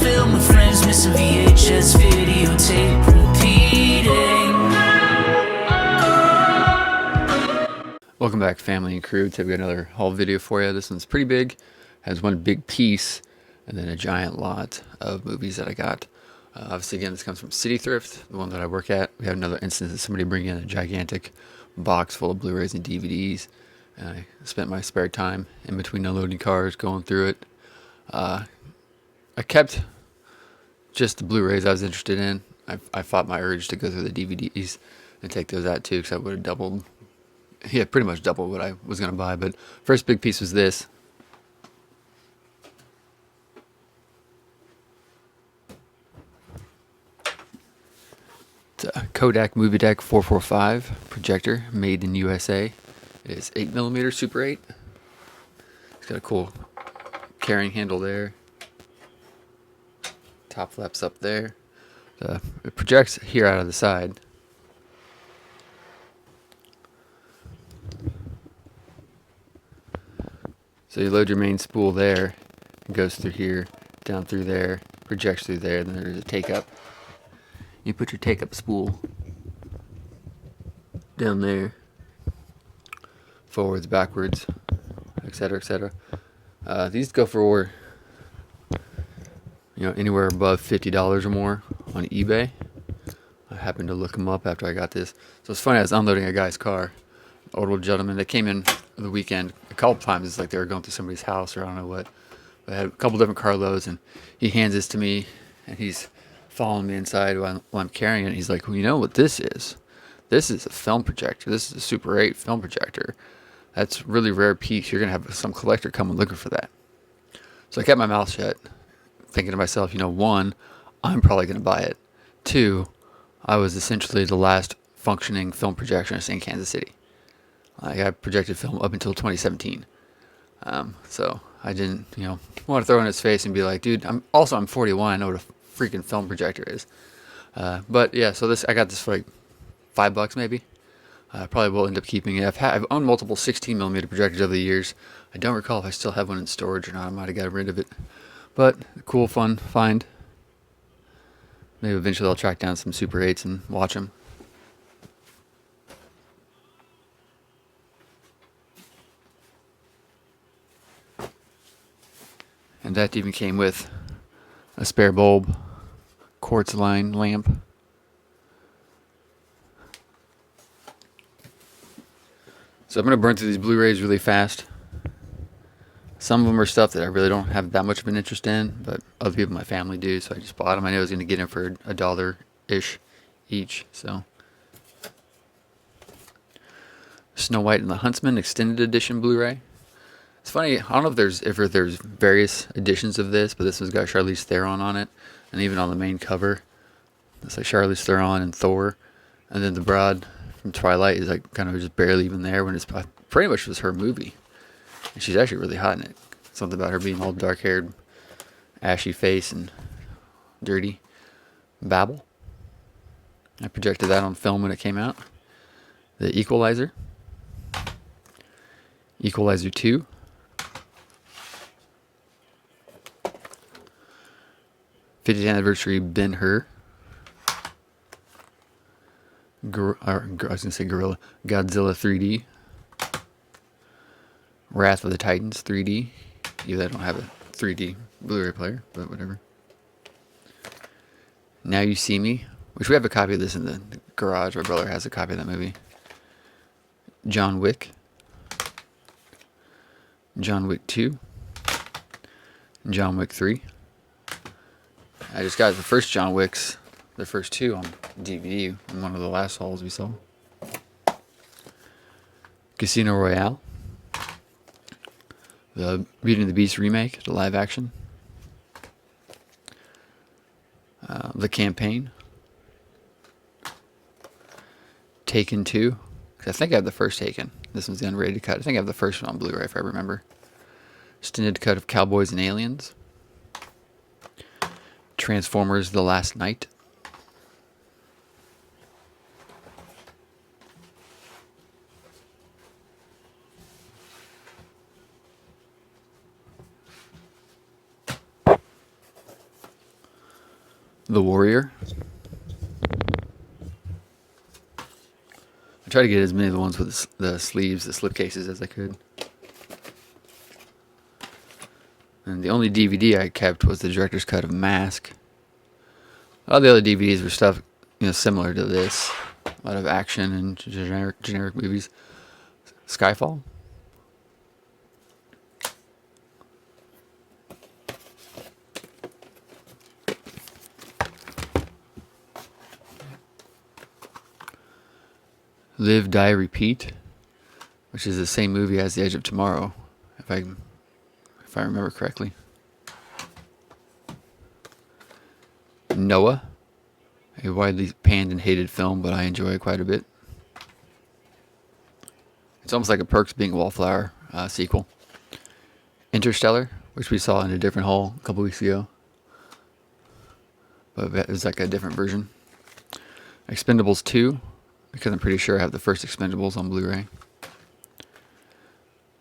film with friends, missing VHS videotape repeating. Welcome back, family and crew. Today we got another haul video for you. This one's pretty big, has one big piece and then a giant lot of movies that I got. Obviously, again, this comes from City Thrift, the one that I work at. We have another instance of somebody bringing in a gigantic box full of Blu-rays and DVDs. And I spent my spare time in between unloading cars going through it. I kept just the Blu-rays I was interested in. I fought my urge to go through the DVDs and take those out too, because I would have doubled. Yeah, pretty much double what I was going to buy. But first big piece was this. It's a Kodak Movie Deck 445 projector made in USA. It is 8mm Super 8. It's got a cool carrying handle there. Top flaps up there. It projects here out of the side. So you load your main spool there, it goes through here, down through there, projects through there, then there's a take-up. You put your take-up spool down there, forwards, backwards, etc., etc. These go for, anywhere above $50 or more on eBay. I happened to look them up after I got this. So it's funny, I was unloading a guy's car, an old gentleman that came in the weekend a couple times. It's like they were going through somebody's house or I don't know what. But I had a couple different car loads, and he hands this to me, and he's following me inside while I'm carrying it. He's like, well, you know what this is? This is a film projector. This is a Super 8 film projector. That's a really rare piece. You're going to have some collector come and looking for that. So I kept my mouth shut, thinking to myself, one, I'm probably going to buy it. Two, I was essentially the last functioning film projectionist in Kansas City. I projected film up until 2017. So I didn't, want to throw in his face and be like, dude, I'm 41. I know what a freaking film projector is. But yeah, so I got this for like $5 maybe. I probably will end up keeping it. I've owned multiple 16mm projectors over the years. I don't recall if I still have one in storage or not. I might have got rid of it. But cool, fun find. Maybe eventually I'll track down some Super 8s and watch them. And that even came with a spare bulb, quartz line lamp. So I'm going to burn through these Blu-rays really fast. Some of them are stuff that I really don't have that much of an interest in, but other people in my family do, so I just bought them. I knew I was going to get them for $1-ish each. So Snow White and the Huntsman Extended Edition Blu-ray. It's funny, I don't know if there's various editions of this, but this one's got Charlize Theron on it, and even on the main cover, it's like Charlize Theron and Thor, and then the broad from Twilight is like kind of just barely even there when it's pretty much was her movie, and she's actually really hot in it. Something about her being all dark-haired, ashy face, and dirty. Babel. I projected that on film when it came out. The Equalizer. Equalizer 2. '50th anniversary Ben-Hur. I was going to say Gorilla. Godzilla 3D. Wrath of the Titans 3D. Even though I don't have a 3D Blu-ray player, but whatever. Now You See Me, which we have a copy of this in the garage. My brother has a copy of that movie. John Wick. John Wick 2. John Wick 3. I just got the first John Wicks, the first two on DVD in one of the last hauls we saw. Casino Royale. The Beauty and the Beast remake, the live action. The Campaign. Taken 2. I think I have the first Taken. This one's the unrated cut. I think I have the first one on Blu-ray if I remember. Extended cut of Cowboys and Aliens. Transformers The Last Night. The Warrior. I tried to get as many of the ones with the sleeves, the slipcases as I could. And the only DVD I kept was the director's cut of Mask. All the other DVDs were stuff, similar to this. A lot of action and generic movies. Skyfall. Live, Die, Repeat, which is the same movie as The Edge of Tomorrow, if I remember correctly. Noah, a widely panned and hated film, but I enjoy it quite a bit. It's almost like a Perks Being a Wallflower sequel. Interstellar, which we saw in a different haul a couple weeks ago, but it was like a different version. Expendables 2, because I'm pretty sure I have the first Expendables on Blu-ray.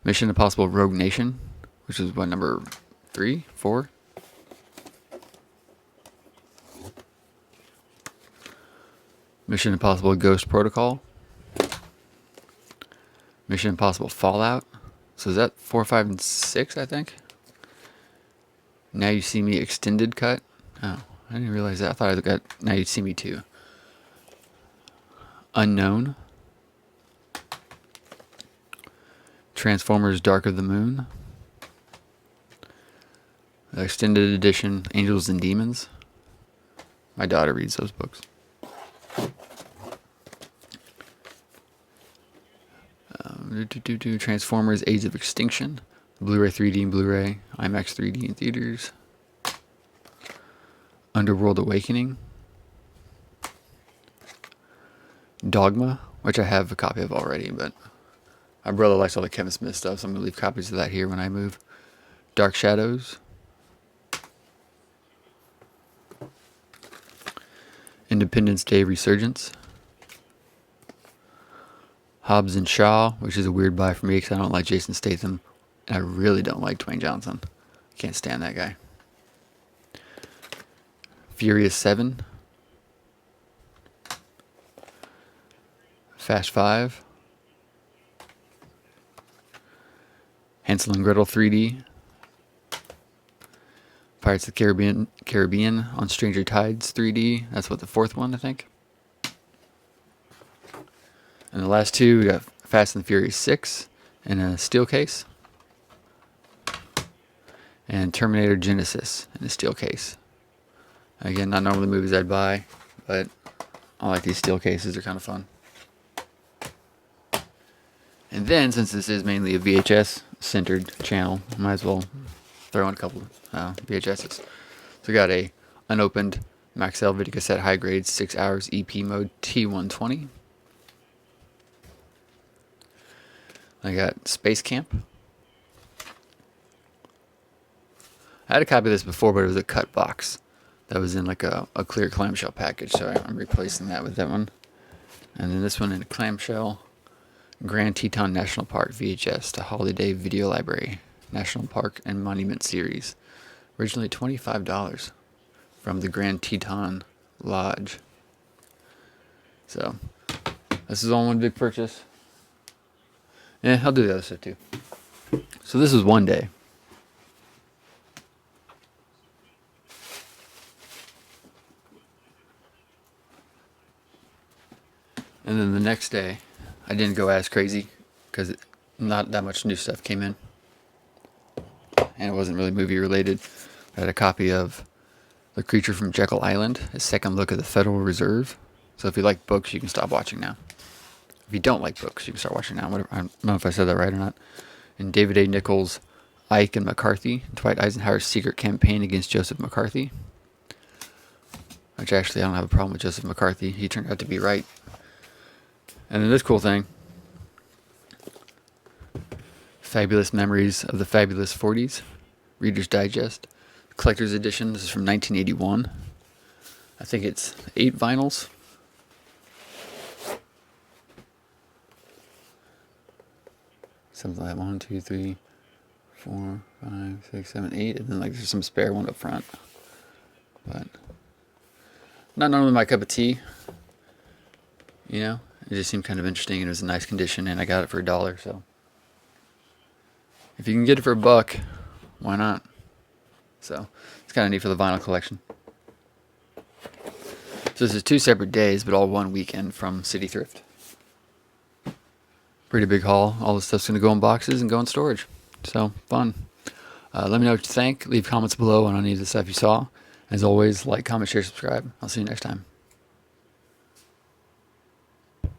Mission Impossible Rogue Nation, which is what, number 3, 4? Mission Impossible Ghost Protocol. Mission Impossible Fallout. So is that 4, 5, and 6, I think? Now You See Me Extended Cut. Oh, I didn't realize that. I thought I got Now You See Me 2. Unknown. Transformers Dark of the Moon. The extended edition Angels and Demons. My daughter reads those books. Transformers Age of Extinction. Blu-ray 3D and Blu-ray. IMAX 3D in theaters. Underworld Awakening. Dogma, which I have a copy of already, but my brother likes all the Kevin Smith stuff, so I'm going to leave copies of that here when I move. Dark Shadows. Independence Day Resurgence. Hobbs and Shaw, which is a weird buy for me because I don't like Jason Statham, and I really don't like Dwayne Johnson. Can't stand that guy. Furious 7. Fast 5. Hansel and Gretel 3D. Pirates of the Caribbean on Stranger Tides 3D. That's what, the 4th one, I think. And the last 2, we got Fast and Furious 6 in a steel case. And Terminator Genesis in a steel case. Again, not normally movies I'd buy, but I like these steel cases. They're kind of fun. And then, since this is mainly a VHS-centered channel, I might as well throw in a couple VHSs. So we got a unopened Maxell videocassette high grade 6 hours EP mode T120. I got Space Camp. I had a copy of this before, but it was a cut box that was in like a clear clamshell package, so I'm replacing that with that one. And then this one in a clamshell. Grand Teton National Park VHS to Holiday Video Library National Park and Monument Series. Originally $25 from the Grand Teton Lodge. So this is all one big purchase. Yeah, I'll do the other stuff too. So this was one day. And then the next day, I didn't go as crazy because not that much new stuff came in. And it wasn't really movie related. I had a copy of The Creature from Jekyll Island, a second look at the Federal Reserve. So if you like books, you can stop watching now. If you don't like books, you can start watching now. Whatever. I don't know if I said that right or not. And David A. Nichols' Ike and McCarthy, Dwight Eisenhower's secret campaign against Joseph McCarthy. Which actually, I don't have a problem with Joseph McCarthy. He turned out to be right. And then this cool thing. Fabulous Memories of the Fabulous 40s. Reader's Digest. Collector's Edition. This is from 1981. I think it's 8 vinyls. Something like 1, 2, 3, 4, 5, 6, 7, 8. And then like there's some spare one up front. But Not normally my cup of tea. You know, it just seemed kind of interesting, and it was in nice condition, and I got it for $1. So if you can get it for $1, why not? So it's kind of neat for the vinyl collection. So this is 2 separate days, but all one weekend from City Thrift. Pretty big haul. All this stuff's gonna go in boxes and go in storage. So fun. Let me know what you think. Leave comments below on any of the stuff you saw. As always, like, comment, share, subscribe. I'll see you next time.